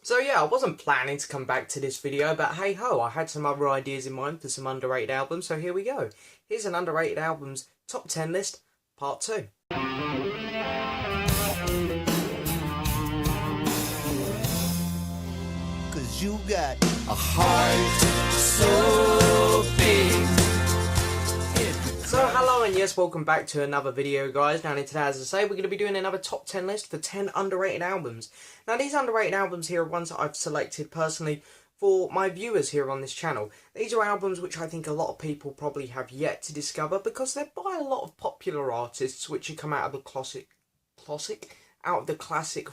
So yeah, I wasn't planning to come back to this video, but hey ho, I had some other ideas in mind for some underrated albums, so here we go. Here's an underrated albums top 10 list, part 2. Cause you got a heart so big. So hello and yes, welcome back to another video guys. Now today, as I say, we're going to be doing another top 10 list for 10 underrated albums. Now these underrated albums here are ones that I've selected personally for my viewers here on this channel. These are albums which I think a lot of people probably have yet to discover because they're by a lot of popular artists which have come out of the classic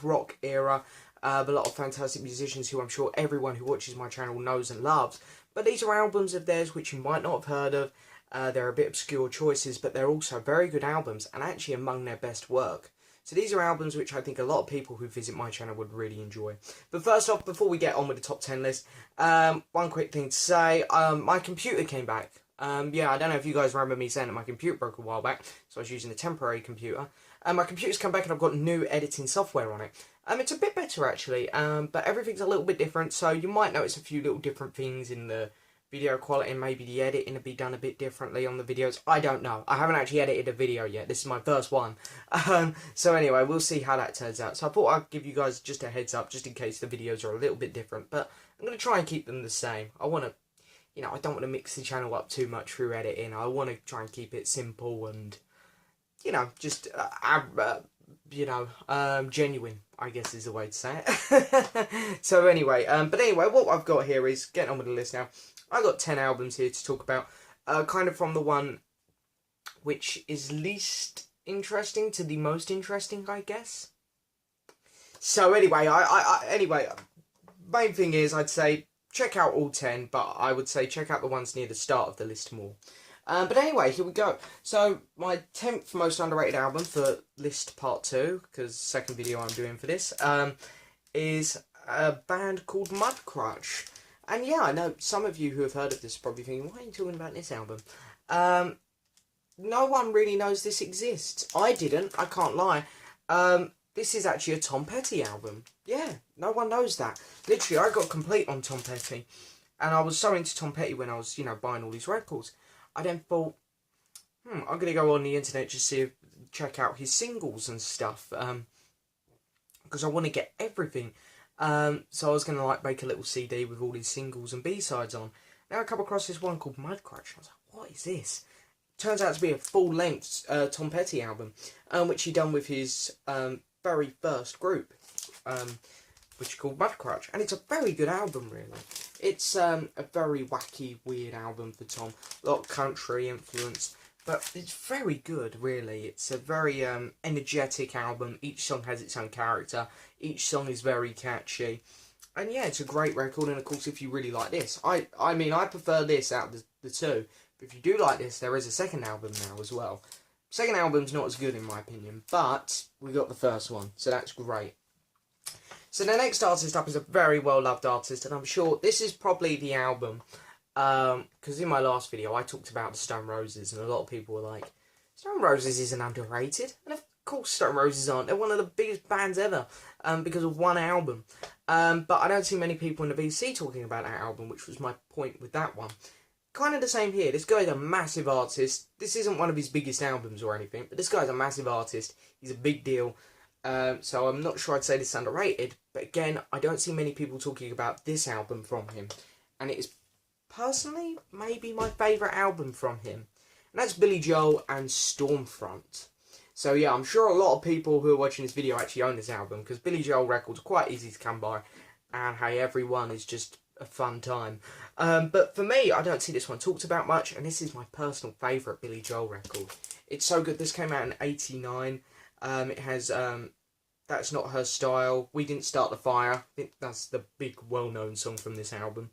rock era. A lot of fantastic musicians who I'm sure everyone who watches my channel knows and loves. But these are albums of theirs which you might not have heard of. They're a bit obscure choices, but they're also very good albums and actually among their best work. So these are albums which I think a lot of people who visit my channel would really enjoy. But first off, before we get on with the top 10 list, one quick thing to say, my computer came back. Yeah, I don't know if you guys remember me saying that my computer broke a while back, so I was using a temporary computer. My computer's come back and I've got new editing software on it. It's a bit better actually, but everything's a little bit different, so you might notice a few little different things in the video quality, and maybe the editing will be done a bit differently on the videos. I don't know. I haven't actually edited a video yet. This is my first one. So anyway, we'll see how that turns out. So I thought I'd give you guys just a heads up, just in case the videos are a little bit different. But I'm going to try and keep them the same. I want to, I don't want to mix the channel up too much through editing. I want to try and keep it simple and, just, genuine, I guess is the way to say it. So anyway, what I've got here is, getting on with the list now. I've got 10 albums here to talk about, kind of from the one which is least interesting to the most interesting, I guess. So anyway, main thing is I'd say check out all 10, but I would say check out the ones near the start of the list more. But anyway, here we go. So my 10th most underrated album for list part 2, because second video I'm doing for this, is a band called Mudcrutch. And yeah, I know some of you who have heard of this are probably thinking, why are you talking about this album? No one really knows this exists. I didn't, I can't lie. This is actually a Tom Petty album. Yeah, no one knows that. Literally, I got complete on Tom Petty. And I was so into Tom Petty when I was, buying all these records. I then thought, I'm going to go on the internet just check out his singles and stuff. Because I want to get everything. So I was going to make a little CD with all his singles and B-sides on. Now I come across this one called Mudcrutch. I was like, what is this? Turns out to be a full-length Tom Petty album, which he done with his very first group, which is called Mudcrutch. And it's a very good album, really. It's a very wacky, weird album for Tom. A lot of country influence. But it's very good, really. It's a very energetic album. Each song has its own character. Each song is very catchy. And yeah, it's a great record. And of course, if you really like this, I prefer this out of the two. But if you do like this, there is a second album now as well. Second album's not as good in my opinion, but we got the first one, so that's great. So the next artist up is a very well-loved artist, and I'm sure this is probably the album. Because in my last video I talked about the Stone Roses, and a lot of people were like, Stone Roses isn't underrated. And of course Stone Roses aren't. They're one of the biggest bands ever, because of one album. But I don't see many people in the BC talking about that album, which was my point with that one. Kind of the same here. This guy's a massive artist. This isn't one of his biggest albums or anything, but this guy's a massive artist. He's a big deal. So I'm not sure I'd say this is underrated, but again, I don't see many people talking about this album from him. And it is personally maybe my favourite album from him. And that's Billy Joel and Stormfront. So yeah, I'm sure a lot of people who are watching this video actually own this album, because Billy Joel records are quite easy to come by. And hey, everyone is just a fun time. But for me, I don't see this one talked about much, and this is my personal favourite Billy Joel record. It's so good. This came out in '89. It has That's Not Her Style, We Didn't Start the Fire. I think that's the big well-known song from this album.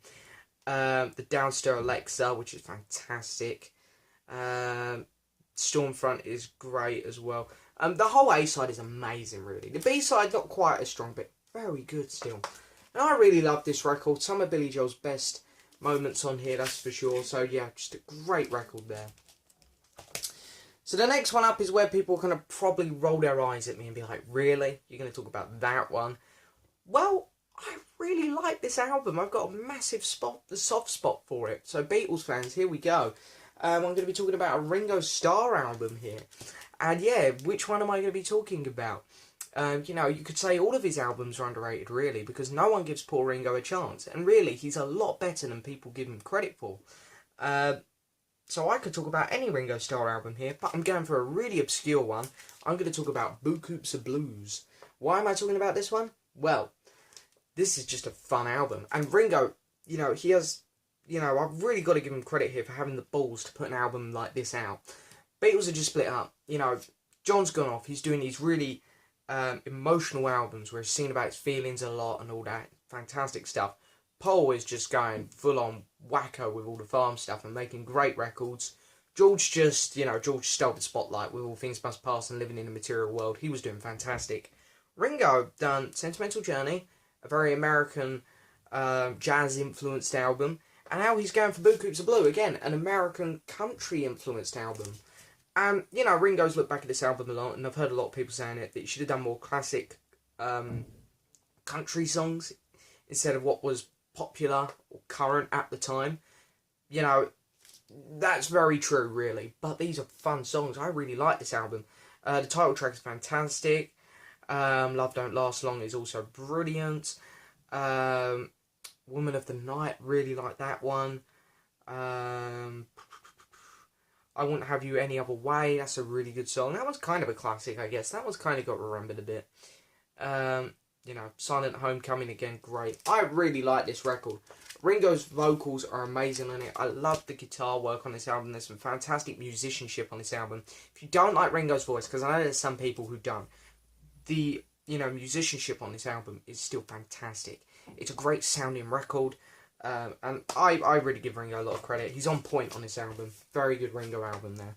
The Downstairs Alexa, which is fantastic. Stormfront is great as well. The whole A-side is amazing, really. The B-side, not quite as strong, but very good still. And I really love this record. Some of Billy Joel's best moments on here, that's for sure. So yeah, just a great record there. So the next one up is where people are going to probably roll their eyes at me and be like, really? You're going to talk about that one? Well, I really like this album. I've got a massive soft spot for it. So Beatles fans, here we go. I'm going to be talking about a Ringo Starr album here. And yeah, which one am I going to be talking about? You know, you could say all of his albums are underrated, really, because no one gives poor Ringo a chance. And really, he's a lot better than people give him credit for. So I could talk about any Ringo Starr album here, but I'm going for a really obscure one. I'm going to talk about Boo Coops of Blues. Why am I talking about this one? Well, this is just a fun album. And Ringo, you know, he has, you know, I've really got to give him credit here for having the balls to put an album like this out. Beatles are just split up. You know, John's gone off. He's doing these really emotional albums where he's singing about his feelings a lot and all that fantastic stuff. Paul is just going full on wacko with all the farm stuff and making great records. George just, you know, George stole the spotlight with All Things Must Pass and Living in a Material World. He was doing fantastic. Ringo done Sentimental Journey, a very American jazz-influenced album. And now he's going for Boo Coops of Blue, again, an American country-influenced album. And, you know, Ringo's looked back at this album a lot, and I've heard a lot of people saying it, that he should have done more classic country songs instead of what was popular or current at the time. You know, that's very true, really. But these are fun songs. I really like this album. The title track is fantastic. Love Don't Last Long is also brilliant. Woman of the Night, really like that one. I Wouldn't Have You Any Other Way, that's a really good song. That one's kind of a classic, I guess. That one's kind of got remembered a bit. You know, Silent Homecoming, again, great. I really like this record. Ringo's vocals are amazing on it. I love the guitar work on this album. There's some fantastic musicianship on this album. If you don't like Ringo's voice, because I know there's some people who don't, the, you know, musicianship on this album is still fantastic. It's a great sounding record. And I really give Ringo a lot of credit. He's on point on this album. Very good Ringo album there.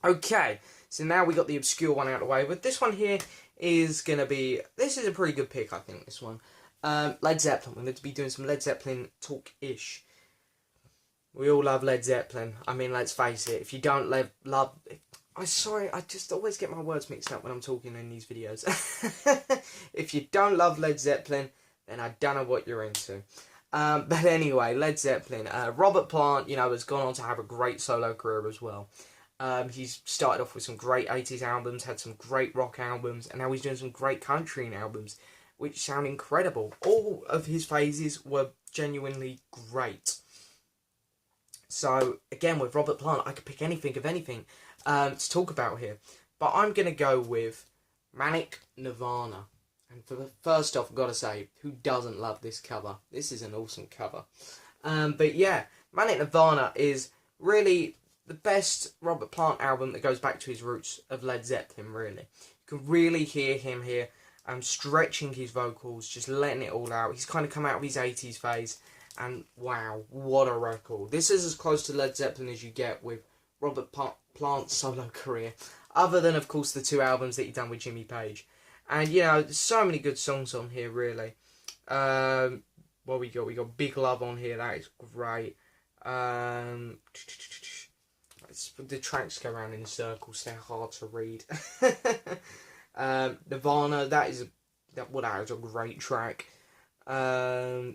Okay, so now we got the obscure one out of the way. But this one here is going to be... This is a pretty good pick, I think, this one. Led Zeppelin. We're going to be doing some Led Zeppelin talk-ish. We all love Led Zeppelin. I mean, let's face it. If you don't love... I'm sorry, I just always get my words mixed up when I'm talking in these videos. If you don't love Led Zeppelin, then I don't know what you're into. But anyway, Led Zeppelin. Robert Plant, you know, has gone on to have a great solo career as well. He's started off with some great 80s albums, had some great rock albums, and now he's doing some great country albums, which sound incredible. All of his phases were genuinely great. So, again, with Robert Plant, I could pick anything of anything to talk about here. But I'm going to go with Manic Nirvana. And first off, I've got to say, who doesn't love this cover? This is an awesome cover. But yeah, Manic Nirvana is really the best Robert Plant album that goes back to his roots of Led Zeppelin, really. You can really hear him here, stretching his vocals, just letting it all out. He's kind of come out of his 80s phase, and wow, what a record. This is as close to Led Zeppelin as you get with Robert Plant's solo career, other than, of course, the 2 albums that he done with Jimmy Page. And, you know, there's so many good songs on here, really. What we got? We got Big Love on here. That is great. The tracks go around in circles. They're hard to read. Nirvana. That is a great track. Your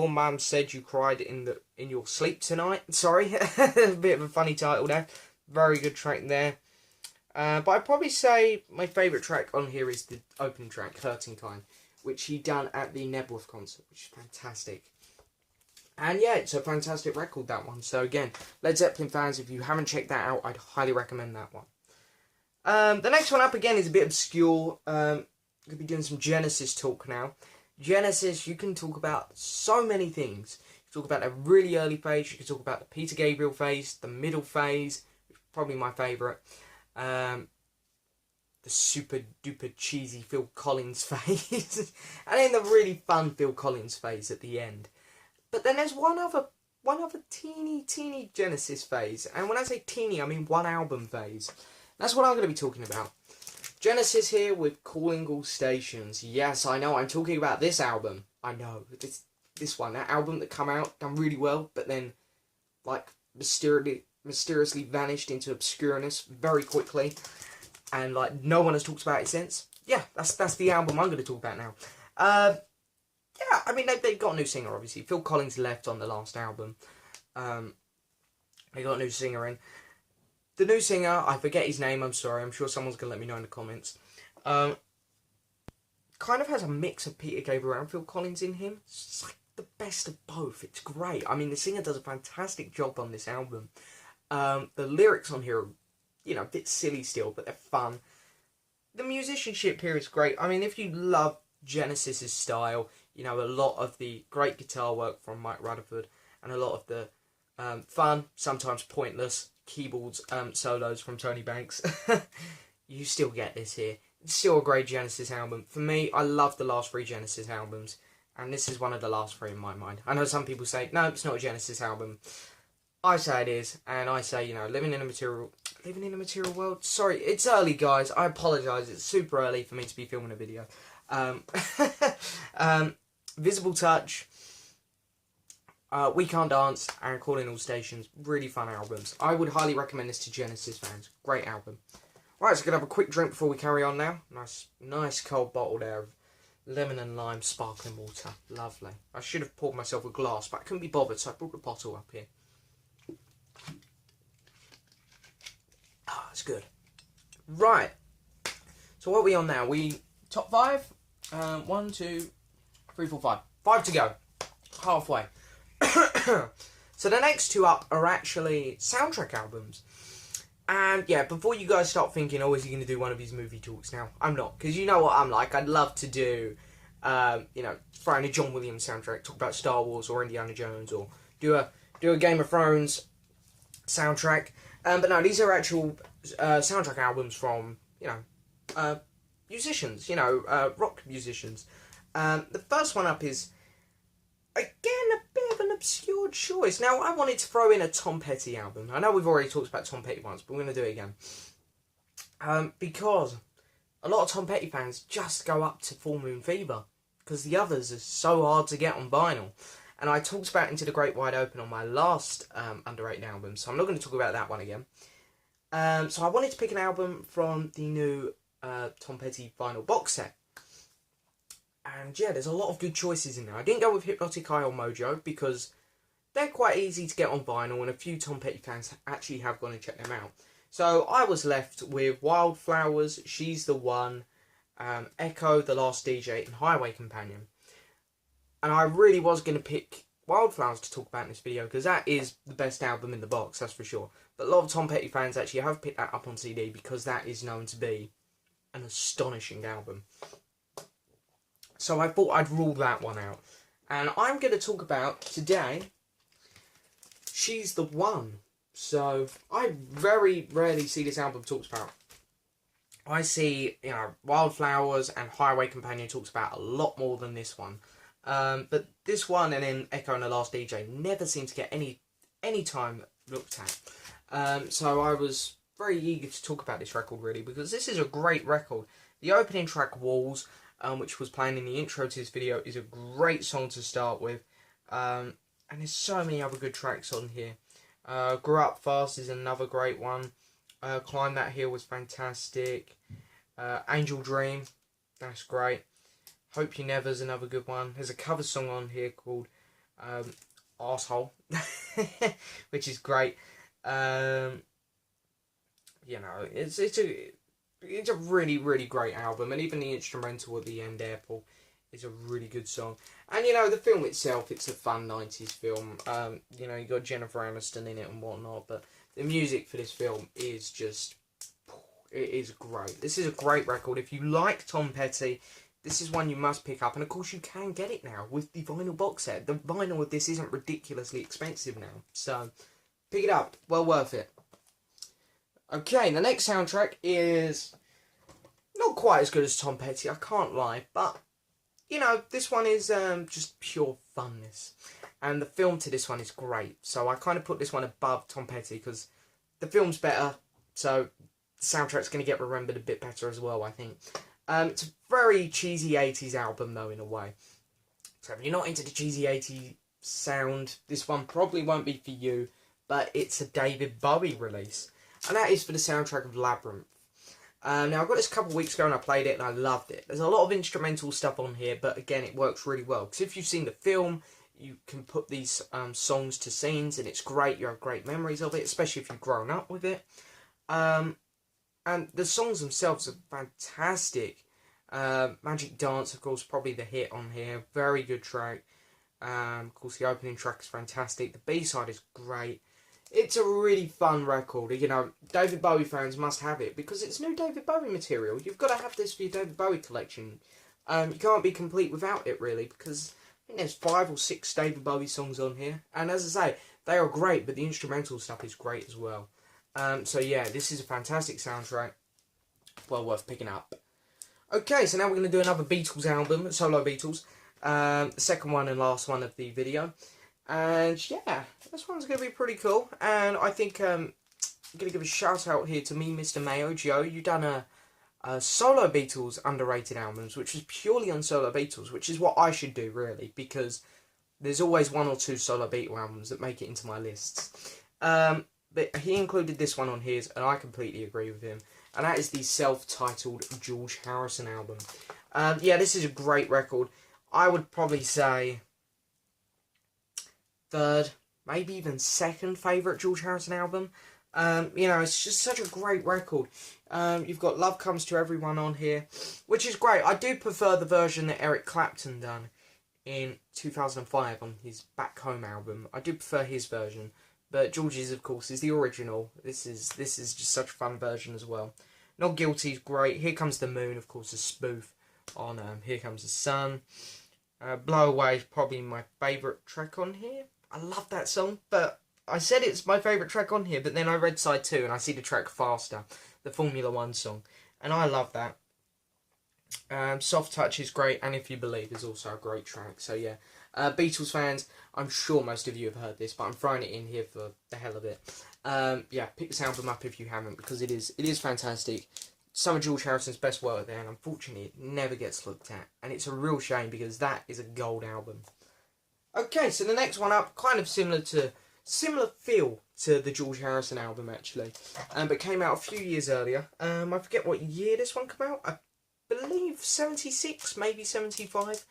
Mum Said You Cried in Your Sleep Tonight. Sorry, a bit of a funny title there. Very good track there. But I'd probably say my favourite track on here is the opening track, Hurting Time, which he done at the Nebworth concert, which is fantastic. And yeah, it's a fantastic record, that one. So again, Led Zeppelin fans, if you haven't checked that out, I'd highly recommend that one. The next one up, again, is a bit obscure. Going to be doing some Genesis talk now. Genesis, you can talk about so many things. You can talk about the really early phase, you can talk about the Peter Gabriel phase, the middle phase, which is probably my favourite. The super duper cheesy Phil Collins phase, and then the really fun Phil Collins phase at the end. But then there's one other teeny Genesis phase, and when I say teeny, I mean one album phase. That's what I'm going to be talking about. Genesis here with Calling All Stations. Yes, I know, I'm talking about this album. I know, this one, that album that come out, done really well, but then, like, mysteriously vanished into obscureness very quickly, and like no one has talked about it since. yeah, that's the album I'm going to talk about now. Yeah, I mean, they've got a new singer, obviously. Phil Collins left on the last album. They got a new singer in. The new singer, I forget his name, I'm sorry. I'm sure someone's going to let me know in the comments. Kind of has a mix of Peter Gabriel and Phil Collins in him. It's like the best of both. It's great. I mean, the singer does a fantastic job on this album. The lyrics on here are, you know, a bit silly still, but they're fun. The musicianship here is great. I mean, if you love Genesis's style, you know, a lot of the great guitar work from Mike Rutherford and a lot of the fun, sometimes pointless keyboards solos from Tony Banks, you still get this here. It's still a great Genesis album. For me, I love the last 3 Genesis albums, and this is one of the last 3 in my mind. I know some people say, no, it's not a Genesis album. I say it is, and I say, you know, living in a material world. Sorry, it's early, guys. I apologise. It's super early for me to be filming a video. Visible Touch, We Can't Dance, and Calling All Stations. Really fun albums. I would highly recommend this to Genesis fans. Great album. Right, so we're going to have a quick drink before we carry on now. Nice cold bottle there of lemon and lime sparkling water. Lovely. I should have poured myself a glass, but I couldn't be bothered, so I brought the bottle up here. Ah, it's good. Right. So what are we on now? We top 5? 1, 2, 3, 4, 5. 5 to go. Halfway. So the next 2 up are actually soundtrack albums. And yeah, before you guys start thinking, oh, is he going to do one of his movie talks now? I'm not, because you know what I'm like. I'd love to do, you know, throw in a John Williams soundtrack, talk about Star Wars or Indiana Jones, or do a Game of Thrones soundtrack. But no, these are actual soundtrack albums from, you know, musicians, you know, rock musicians. The first one up is, again, a bit of an obscure choice. Now, I wanted to throw in a Tom Petty album. I know we've already talked about Tom Petty once, but we're going to do it again. Because a lot of Tom Petty fans just go up to Full Moon Fever, because the others are so hard to get on vinyl. And I talked about Into the Great Wide Open on my last underrated album, so I'm not going to talk about that one again. So I wanted to pick an album from the new Tom Petty vinyl box set. And yeah, there's a lot of good choices in there. I didn't go with Hypnotic Eye or Mojo because they're quite easy to get on vinyl, and a few Tom Petty fans actually have gone and checked them out. So I was left with Wildflowers, She's the One, Echo, The Last DJ, and Highway Companion. And I really was going to pick Wildflowers to talk about in this video, because that is the best album in the box, that's for sure. But a lot of Tom Petty fans actually have picked that up on CD, because that is known to be an astonishing album. So I thought I'd rule that one out. And I'm going to talk about, today, She's the One. So, I very rarely see this album talked about. I see, you know, Wildflowers and Highway Companion talks about a lot more than this one. But this one and then Echo and The Last DJ never seem to get any time looked at. So I was very eager to talk about this record, really, because this is a great record. The opening track, Walls, which was playing in the intro to this video, is a great song to start with. And there's so many other good tracks on here. Grew Up Fast is another great one. Climb That Hill was fantastic. Angel Dream, that's great. Hope You Never's another good one. There's a cover song on here called Arsehole, which is great. You know, it's a really great album, and even the instrumental at the end, Airport, is a really good song. And you know, the film itself, it's a fun 90s film. You know, you got Jennifer Aniston in it and whatnot, but the music for this film is just, it is great. This is a great record. If you like Tom Petty, this is one you must pick up, and of course you can get it now with the vinyl box set. The vinyl of this isn't ridiculously expensive now, so pick it up, well worth it. Okay, the next soundtrack is not quite as good as Tom Petty, I can't lie, but, you know, this one is just pure funness. And the film to this one is great, so I kind of put this one above Tom Petty, because the film's better, so the soundtrack's going to get remembered a bit better as well, I think. It's a very cheesy 80s album, though, in a way. So if you're not into the cheesy 80s sound, this one probably won't be for you, but it's a David Bowie release. And that is for the soundtrack of Labyrinth. Now, I got this a couple of weeks ago and I played it and I loved it. There's a lot of instrumental stuff on here, but again, it works really well. Because if you've seen the film, you can put these songs to scenes and it's great. You have great memories of it, especially if you've grown up with it. And the songs themselves are fantastic. Magic Dance, of course, probably the hit on here. Very good track. Of course, the opening track is fantastic. The B-side is great. It's a really fun record. You know, David Bowie fans must have it because it's new David Bowie material. You've got to have this for your David Bowie collection. You can't be complete without it, really, because I think there's 5 or 6 David Bowie songs on here. And as I say, they are great, but the instrumental stuff is great as well. So yeah, this is a fantastic soundtrack. Well worth picking up. Okay, so now we're going to do another Beatles album, solo Beatles. The second one and last one of the video. And yeah, this one's going to be pretty cool. And I think I'm going to give a shout out here to me, Mr. Mayo, Joe. You done a solo Beatles underrated albums, which is purely on solo Beatles, which is what I should do, really, because there's always 1 or 2 solo Beatle albums that make it into my lists. But he included this one on his, and I completely agree with him. And that is the self-titled George Harrison album. Yeah, this is a great record. I would probably say 3rd, maybe even 2nd favourite George Harrison album. You know, it's just such a great record. You've got Love Comes to Everyone on here, which is great. I do prefer the version that Eric Clapton done in 2005 on his Back Home album. I do prefer his version, but George's, of course, is the original. This is just such a fun version as well. Not Guilty is great. Here Comes the Moon, of course, a spoof on Here Comes the Sun. Blow Away is probably my favourite track on here. I love that song, but I said it's my favourite track on here, but then I read side 2 and I see the track Faster, the Formula 1 song, and I love that. Soft Touch is great, and If You Believe is also a great track. So yeah, Beatles fans, I'm sure most of you have heard this, but I'm throwing it in here for the hell of it. Yeah, pick this album up if you haven't, because it is fantastic. Some of George Harrison's best work there, and unfortunately it never gets looked at, and it's a real shame because that is a gold album. Okay, so the next one up, kind of similar feel to the George Harrison album actually, but came out a few years earlier. I forget what year this one came out. I believe 76, maybe 75.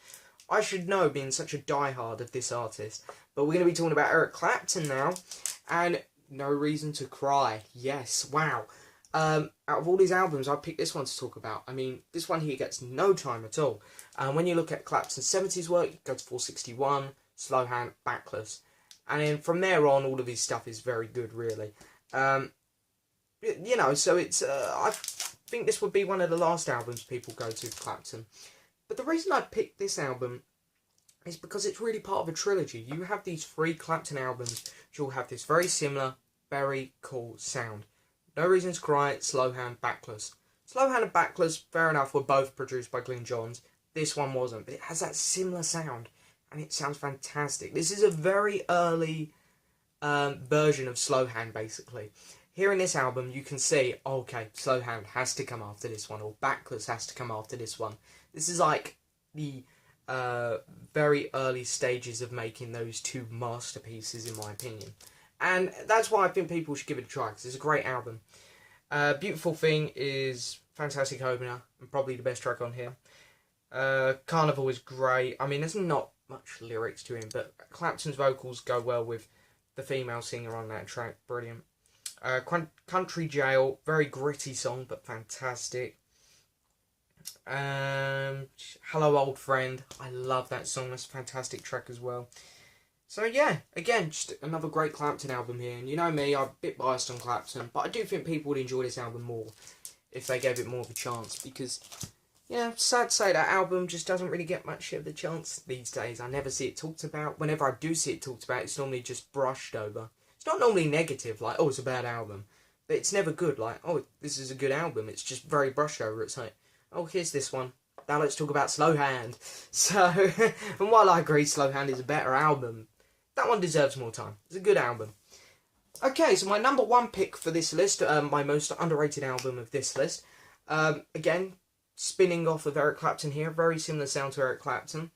I should know, being such a diehard of this artist. But we're going to be talking about Eric Clapton now, and No Reason to Cry. Yes, wow. Out of all his albums, I picked this one to talk about. I mean, this one here gets no time at all. When you look at Clapton's 70s work, you go to 461, Slow Hand, Backless. And then from there on, all of his stuff is very good, really. You know, so it's... I think this would be one of the last albums people go to, Clapton. But the reason I picked this album is because it's really part of a trilogy. You have these 3 Clapton albums, which all have this very similar, very cool sound. No Reason to Cry, Slow Hand, Backless. Slow Hand and Backless, fair enough, were both produced by Glyn Johns. This one wasn't, but it has that similar sound, and it sounds fantastic. This is a very early version of Slow Hand, basically. Here in this album, you can see, okay, Slow Hand has to come after this one, or Backless has to come after this one. This is like the very early stages of making those 2 masterpieces, in my opinion. And that's why I think people should give it a try, because it's a great album. Beautiful Thing is fantastic opener, and probably the best track on here. Carnival is great. I mean, there's not much lyrics to him, but Clapton's vocals go well with the female singer on that track. Brilliant. Country Jail, very gritty song, but fantastic. Hello Old Friend, I love that song. That's a fantastic track as well. So yeah, again, just another great Clapton album here. And you know me, I'm a bit biased on Clapton, but I do think people would enjoy this album more if they gave it more of a chance, because, you know, sad to say, that album just doesn't really get much of a chance these days. I never see it talked about. Whenever I do see it talked about, it's normally just brushed over. It's not normally negative, like, oh, it's a bad album, but it's never good, like, oh, this is a good album. It's just very brushed over. It's like, oh, here's this one. Now let's talk about Slow Hand. So, and while I agree Slow Hand is a better album, that one deserves more time. It's a good album. Okay, so my number 1 pick for this list, my most underrated album of this list. Again, spinning off of Eric Clapton here, very similar sound to Eric Clapton.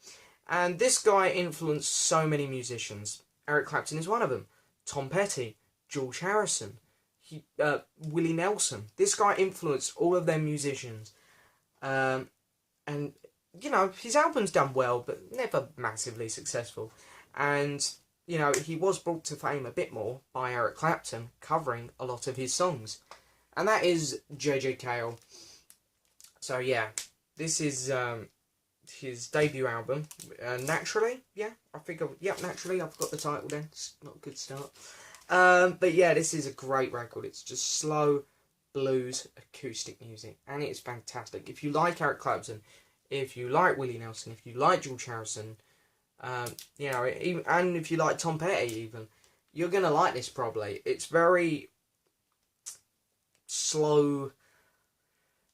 And this guy influenced so many musicians. Eric Clapton is one of them. Tom Petty, George Harrison, Willie Nelson. This guy influenced all of them musicians. And, you know, his album's done well, but never massively successful. And, you know, he was brought to fame a bit more by Eric Clapton covering a lot of his songs. And that is J.J. Cale. So, yeah, this is his debut album. Naturally, yeah, Naturally, I've got the title then. It's not a good start. But, yeah, this is a great record. It's just slow blues acoustic music. And it's fantastic. If you like Eric Clapton, if you like Willie Nelson, if you like George Harrison, you know, and if you like Tom Petty even, you're going to like this probably. It's very slow.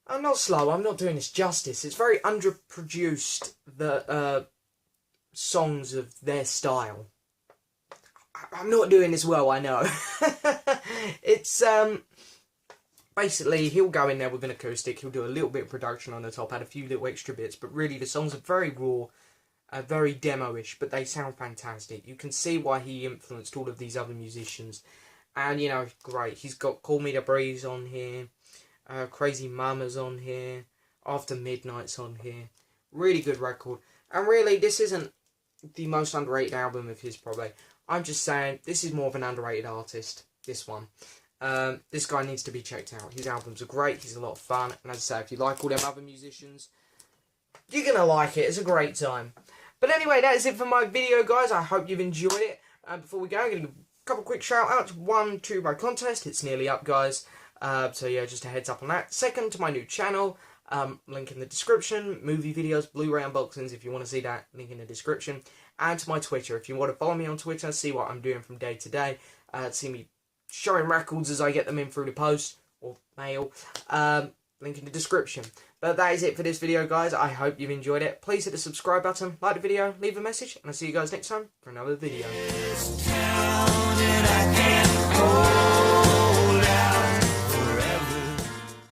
I'm not slow, I'm not doing this justice. It's very underproduced, the songs of their style. I'm not doing this well, I know. It's, basically, he'll go in there with an acoustic, he'll do a little bit of production on the top, add a few little extra bits, but really the songs are very raw, very demo-ish, but they sound fantastic. You can see why he influenced all of these other musicians. And, you know, great. He's got Call Me the Breeze on here, Crazy Mama's on here, After Midnight's on here. Really good record. And really, this isn't the most underrated album of his, probably. I'm just saying, this is more of an underrated artist, this one. This guy needs to be checked out. His albums are great, he's a lot of fun, and as I say, if you like all them other musicians, you're going to like it. It's a great time. But anyway, that is it for my video, guys. I hope you've enjoyed it. Before we go, I'm going to give a couple quick shout-outs. One, to my contest. It's nearly up, guys. So yeah, just a heads up on that. Second, to my new channel. Link in the description. Movie videos, Blu-ray unboxings, if you want to see that. Link in the description. And to my Twitter. If you want to follow me on Twitter, see what I'm doing from day to day. See me showing records as I get them in through the post or mail. Link in the description. But that is it for this video, guys. I hope you've enjoyed it. Please hit the subscribe button, like the video, leave a message, and I'll see you guys next time for another video.